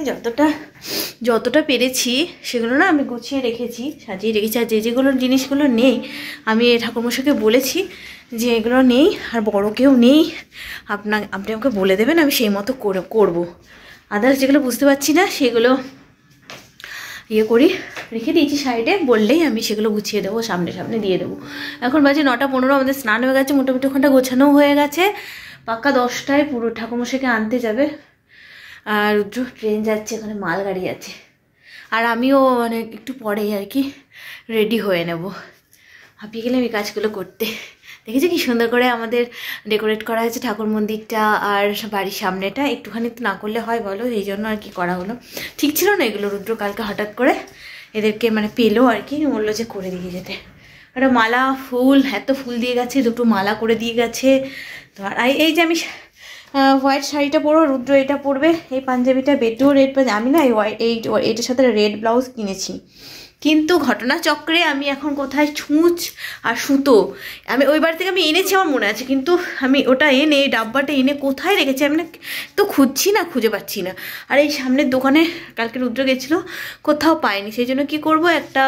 যতটা যতটা পেরেছি সেগুলো না আমি গুছিয়ে রেখেছি, সাজিয়ে রেখেছি। আর যেগুলো জিনিসগুলো নেই আমি ঠাকুরমশাইকে বলেছি যে এগুলো নেই আর বড় কেউ নেই, আপনি আমাকে বলে দেবেন, আমি সেই মতো করবো। আদার্স যেগুলো বুঝতে পারছি না সেগুলো ইয়ে করি, রেখে দিয়েছি সাইডে, বললেই আমি সেগুলো গুছিয়ে দেবো, সামনে সামনে দিয়ে দেবো। এখন বাজে 9:15, আমাদের স্নান হয়ে গেছে, মোটামুটি ওখানটা গোছানোও হয়ে গেছে। পাক্কা 10টায় পুরো ঠাকুরমশাইকে আনতে যাবে। আর রুদ্র ট্রেন যাচ্ছে, ওখানে মালগাড়ি আছে। আর আমিও মানে একটু পরেই আর কি রেডি হয়ে নেব, হাঁপিয়ে গেলাম এই কাজগুলো করতে। দেখেছি কি সুন্দর করে আমাদের ডেকোরেট করা হয়েছে ঠাকুর মন্দিরটা আর বাড়ির সামনেটা, একটুখানি তো না করলে হয় বলো, এই জন্য আর কি করা হলো। ঠিক ছিল না এগুলো, রুদ্র কালকে হঠাৎ করে এদেরকে মানে পেলো আর কি, বললো যে করে দিয়ে যেতে। একটা মালা ফুল, এত ফুল দিয়ে গেছে, 2টো মালা করে দিয়ে গেছে। তো আর এই যে আমি হোয়াইট শাড়িটা পরবো, রুদ্র এটা পরবে, এই পাঞ্জাবিটা বেডও রেড পাঞ্জাবি। আমি না এইটার সাথে রেড ব্লাউজ কিনেছি, কিন্তু ঘটনাচক্রে আমি এখন কোথায় ছুঁচ আর সুতো, আমি ওই বাড়ি থেকে আমি এনেছি আমার মনে আছে, কিন্তু আমি ওটা এনে ডাব্বাটা এনে কোথায় রেখেছি আমি না তো খুঁজছি না, খুঁজে পাচ্ছি না। আর এই সামনের দোকানে কালকে রুদ্র গেছিলো, কোথাও পাইনি। সেই জন্য কী করবো, একটা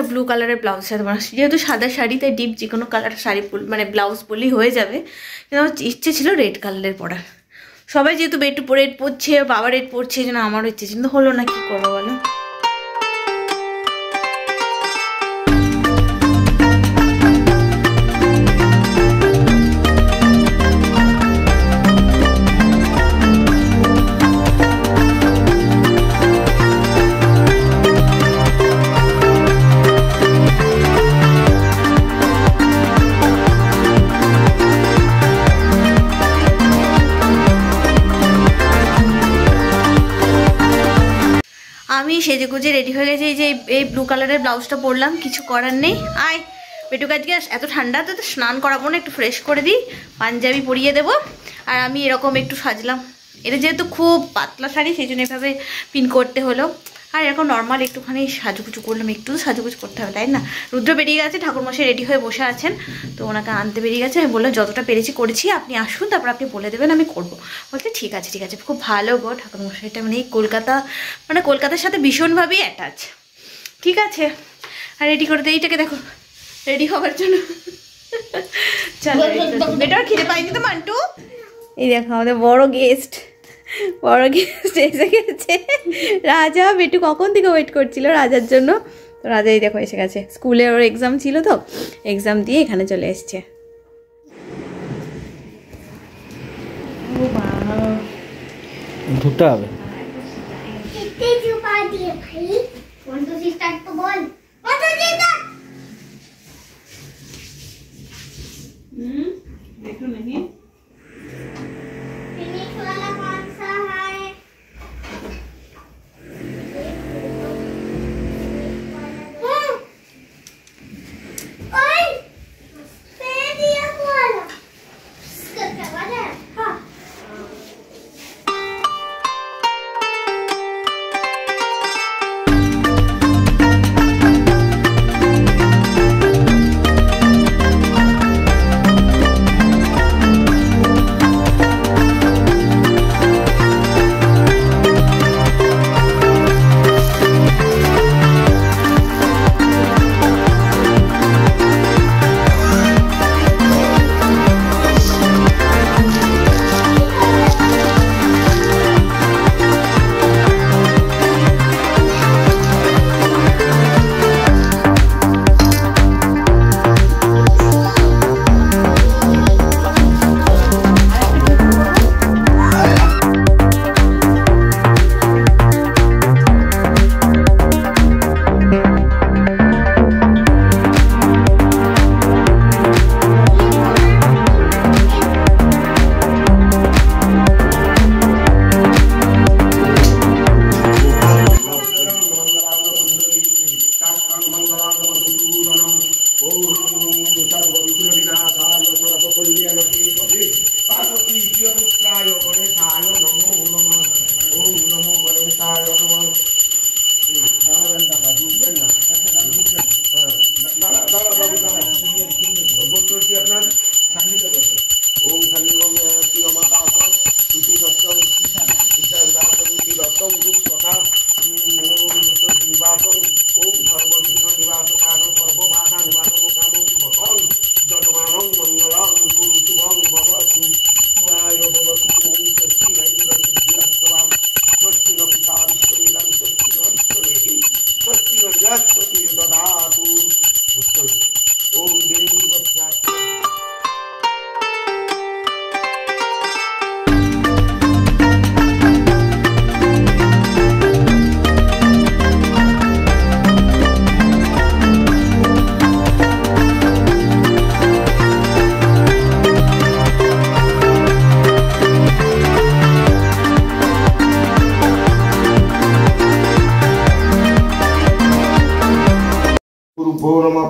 ব্লু কালারের ব্লাউজ সাথে বানাচ্ছি, যেহেতু সাদা শাড়ি তাই ডিপ যে কোনো কালার শাড়ি মানে ব্লাউজ পরলেই হয়ে যাবে, কিন্তু আমার ইচ্ছে ছিল রেড কালারের পরার। সবাই যেহেতু রেড পরছে, বাবা রেড পরছে, যেন আমারও ইচ্ছে, কিন্তু হলো না, কী করবো বলো। আমি সেজে গুজে রেডি হয়ে গেছি, এই যে এই ব্লু কালারের ব্লাউজটা পরলাম, কিছু করার নেই। আয় পেটুক, আজকে এত ঠান্ডা তো স্নান করাবো না, একটু ফ্রেশ করে দিই, পাঞ্জাবি পরিয়ে দেবো। আর আমি এরকম একটু সাজলাম, এটা যেহেতু খুব পাতলা শাড়ি সেই জন্য এভাবে পিন করতে হলো। আর এরকম নর্মাল একটুখানি সাজুগুজু করলাম, একটু সাজুগুজু করতে হবে তাই না। রুদ্র বেরিয়ে গেছে, ঠাকুরমশাই রেডি হয়ে বসে আছেন, তো ওনাকে আনতে বেরিয়ে গেছে। আমি বললাম যতটা পেরেছি করেছি, আপনি আসুন, তারপর আপনি বলে দেবেন, আমি করবো। বলতে ঠিক আছে ঠিক আছে, খুব ভালো গো ঠাকুরমশাইটা, মানে এই কলকাতার সাথে ভীষণভাবেই অ্যাটাচ। ঠিক আছে, আর রেডি করে দিই, এইটাকে দেখো রেডি হওয়ার জন্য। চলো, এটা খিদে পাইনি তো মান্টু। এই দেখো আমাদের বড় গেস্ট এসে গেছে, রাজা। বেটু কখন থেকে ওয়েট করছিল রাজার জন্য, তো রাজা এই দেখো এসে গেছে। স্কুলে ওর এক্সাম ছিল, তো এক্সাম দিয়ে এখানে চলে এসছে। ঢুকতে হবে। देखो नहीं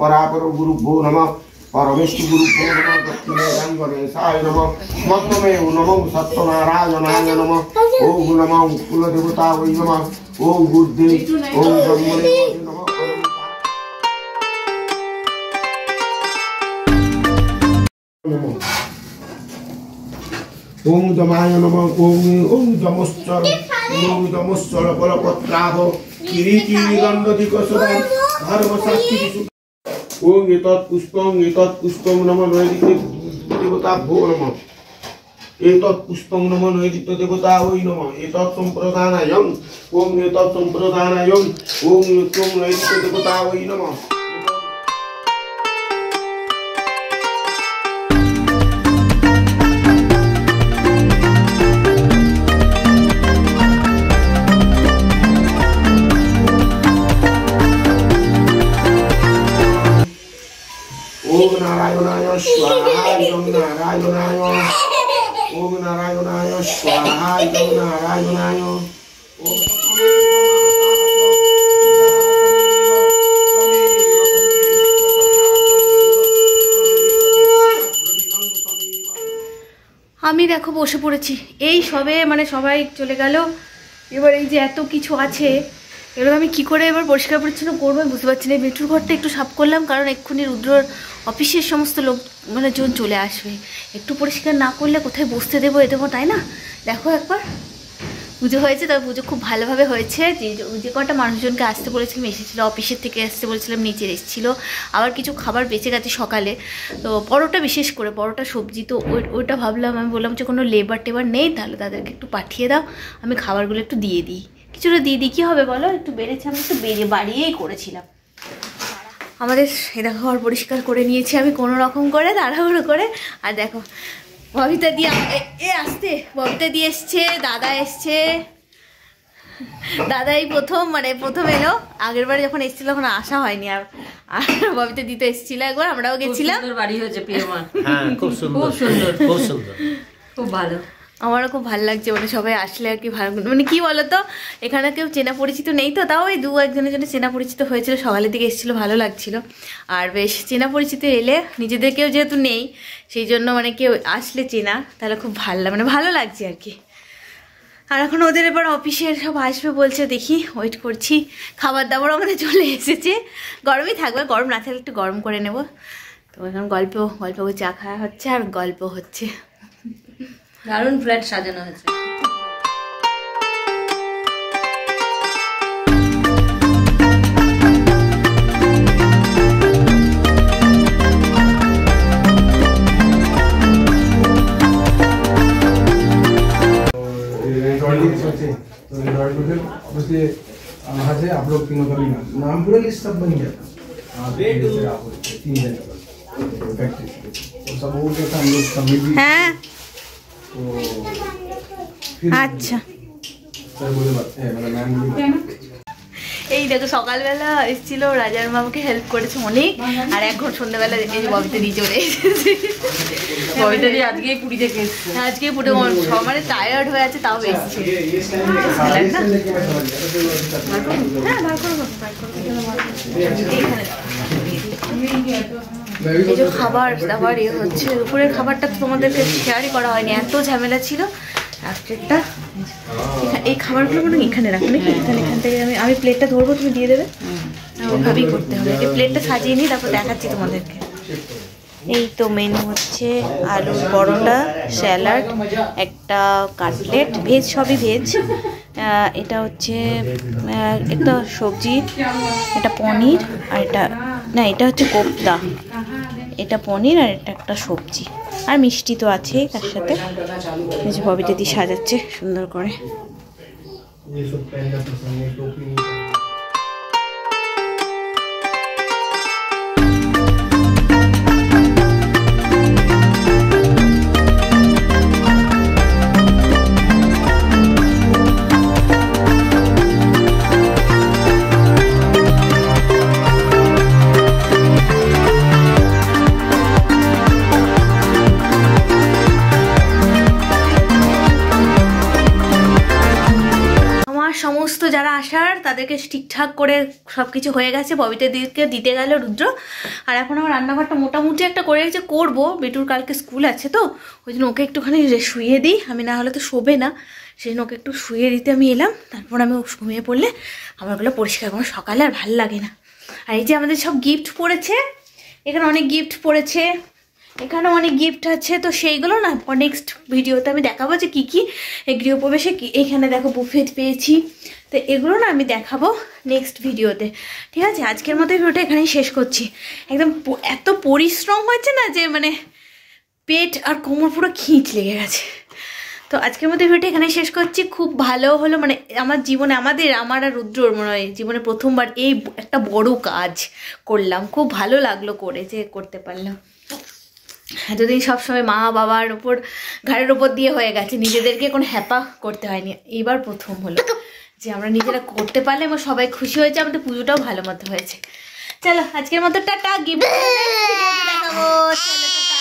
परापर गुरुभ्यो नमः परमेष्टि गुरुभ्यो नमः दक्षिणे गणेशाय नमः मध्वमे नमः सत्यनारायणाय नमः ओम नमः कुलदेवता वै नमः ओम बुद्धि ओम ब्रह्मणे नमः ओम दमाय नमः ओम जमोश्चर फलपत्राभ किरीटी गंधधिकसुधं धर्मशास्त्री ओम एतत् पुष्पं नमः नैदित्य देवताभ्यो नमः एतत् पुष्पं नमः नैदित्य देवता वै नमः एतत् संप्रदानायं ओम एतत् संप्रदानायं ओम नैदित्य देवता वै नमः ओम नारायणाय स्वाहा ओम नारायणाय स्वाहा ओम नारायणाय আমি দেখো বসে পড়েছি এই সবে মানে সবাই চলে গেল এবার এই যে এত কিছু আছে এগুলো আমি কি করে এবার পরিষ্কার পরিচ্ছন্ন করবো বুঝতে পারছি না মিঠুর ঘরটা একটু সাফ করলাম কারণ এক্ষুনি রুদ্রর অফিসের সমস্ত লোক মানে জন চলে আসবে একটু পরিষ্কার না করলে কোথায় বসতে দেবো দেবো তাই না দেখো একবার পুজো হয়েছে তবে পুজো খুব ভালোভাবে হয়েছে যে কটা মানুষজনকে আসতে বলেছিলাম এসেছিলো অফিসের থেকে আসতে বলেছিলাম নিচে এসেছিলো আবার কিছু খাবার বেঁচে গেছে সকালে তো পরোটা বিশেষ করে পরোটা সবজি তো ওইটা ভাবলাম আমি বললাম যে কোনো লেবার টেবার নেই তাহলে তাদেরকে একটু পাঠিয়ে দাও আমি খাবারগুলো একটু দিয়ে দিই কিছুটা দিয়ে দিই কী হবে বলো একটু বেড়েছে আমি একটু বাড়িয়েই করেছিলাম আমাদের দেখো ঘর পরিষ্কার করে নিয়েছি আমি কোনো রকম করে তাড়াহুড়ো করে আর দেখো ববিতা দিয়ে আসতে ববিতা দিয়ে এসছে দাদা এসছে দাদা এই প্রথম এলো আগের বারে যখন এসেছিল তখন আসা হয়নি আর ববিতা দিতে এসেছিল একবার আমরাও গেছিলাম বাড়ি হয়েছে খুব ভালো আমারও খুব ভালো লাগছে মানে সবাই আসলে আর কি ভালো মানে কি বলতো এখানে কেউ চেনা পরিচিত নেই তো তাও ওই একজনের জন্য চেনা পরিচিত হয়েছিল সকালের দিকে এসেছিলো ভালো লাগছিল আর বেশ চেনা পরিচিত এলে নিজেদেরকেও যেহেতু নেই সেই জন্য মানে কেউ আসলে চেনা তাহলে খুব ভালো লাগছে আর কি আর এখন ওদের এবার অফিসের সব আসবে বলছে দেখি ওয়েট করছি খাবার দাবার আমাদের চলে এসেছে গরমই থাকবে গরম না থাকলে একটু গরম করে নেব তো এখন গল্প করে চা খাওয়া হচ্ছে আর গল্প হচ্ছে দারুণ ফ্ল্যাট সাজানো হয়েছে वहाँ से आप लोग तीनों का भी नाम पूरा लिस्ट सब बन गया था तीन दिन सब वो क्या था हम लोग सबमिट भी আচ্ছা এই দেখো সকালবেলা এসেছিল রাজার মামাকে হেল্প করেছে অনেক আর এখন সন্ধ্যাবেলা এই যে ববিতা দিয়ে চলে এসেছে ববিতা দিয়ে আজকেই পুরী থেকে এসেছে আজকেই পুরো সব মানে টায়ার্ড হয়ে আছে তাও এসেছে এই যে খাবার দাবার হচ্ছে দুপুরের খাবারটা তো তোমাদেরকে শেয়ারই করা হয়নি এত ঝামেলা ছিল রাত্রেরটা এই খাবারগুলো মানে এখানে রাখো নাকি এখান থেকে আমি প্লেটটা ধরবো তুমি দিয়ে দেবে ওইভাবেই করতে হবে এই প্লেটটা সাজিয়ে নিই তারপর দেখাচ্ছি তোমাদেরকে এই তো মেনু হচ্ছে আলুর পরোটা স্যালাড একটা কাটলেট ভেজ সবই ভেজ এটা হচ্ছে একটা সবজি এটা পনির আর এটা হচ্ছে কোপ্তা এটা পনির আর এটা একটা সবজি আর মিষ্টি তো আছেই তার সাথে এই যে ববিতা দিয়ে সাজাচ্ছে সুন্দর করে সমস্ত যারা আসার তাদেরকে ঠিকঠাক করে সব কিছু হয়ে গেছে। ববিতে দিকে দিতে গেল রুদ্র। আর এখন আমার রান্নাঘরটা মোটামুটি একটা করে রেখেছে, করবো। বেটুর কালকে স্কুল আছে তো, ওই জন্য ওকে একটুখানি শুয়ে দিই, আমি না হলে তো শোবে না, সেই জন্য ওকে একটু শুয়ে দিতে আমি এলাম। তারপর আমি ঘুমিয়ে পড়লে আমারগুলো পরিষ্কার করবো, সকালে আর ভাল লাগে না। আর এই যে আমাদের সব গিফট পড়েছে, এখানে অনেক গিফট পড়েছে, এখানে অনেক গিফট আছে, তো সেইগুলো না নেক্সট ভিডিওতে আমি দেখাবো যে কী কী এই গৃহপ্রবেশে কী। এখানে দেখো বুফেট পেয়েছি, তো এগুলো না আমি দেখাবো নেক্সট ভিডিওতে, ঠিক আছে? আজকের মতো ভিডিওটা এখানেই শেষ করছি। একদম এত পরিশ্রম হয়েছে না যে মানে পেট আর কোমর পুরো খিঁচ লেগে গেছে। তো আজকের মতো ভিডিওটা এখানেই শেষ করছি। খুব ভালো হলো, মানে আমার জীবনে আমার আর রুদ্রর মনে হয় জীবনে প্রথমবার এই একটা বড় কাজ করলাম। খুব ভালো লাগলো করে, যে করতে পারলাম। যদি সবসময় মা বাবার ওপর ঘাড়ের ওপর দিয়ে হয়ে গেছে, নিজেদেরকে কোনো হ্যাপা করতে হয়নি, এইবার প্রথম হলো যে আমরা নিজেরা করতে পারলে এবং সবাই খুশি হয়েছে, আমাদের পুজোটাও ভালো মতো হয়েছে। চলো আজকের মতো টাটা, গিফট দেখাবো, চলো টাটা।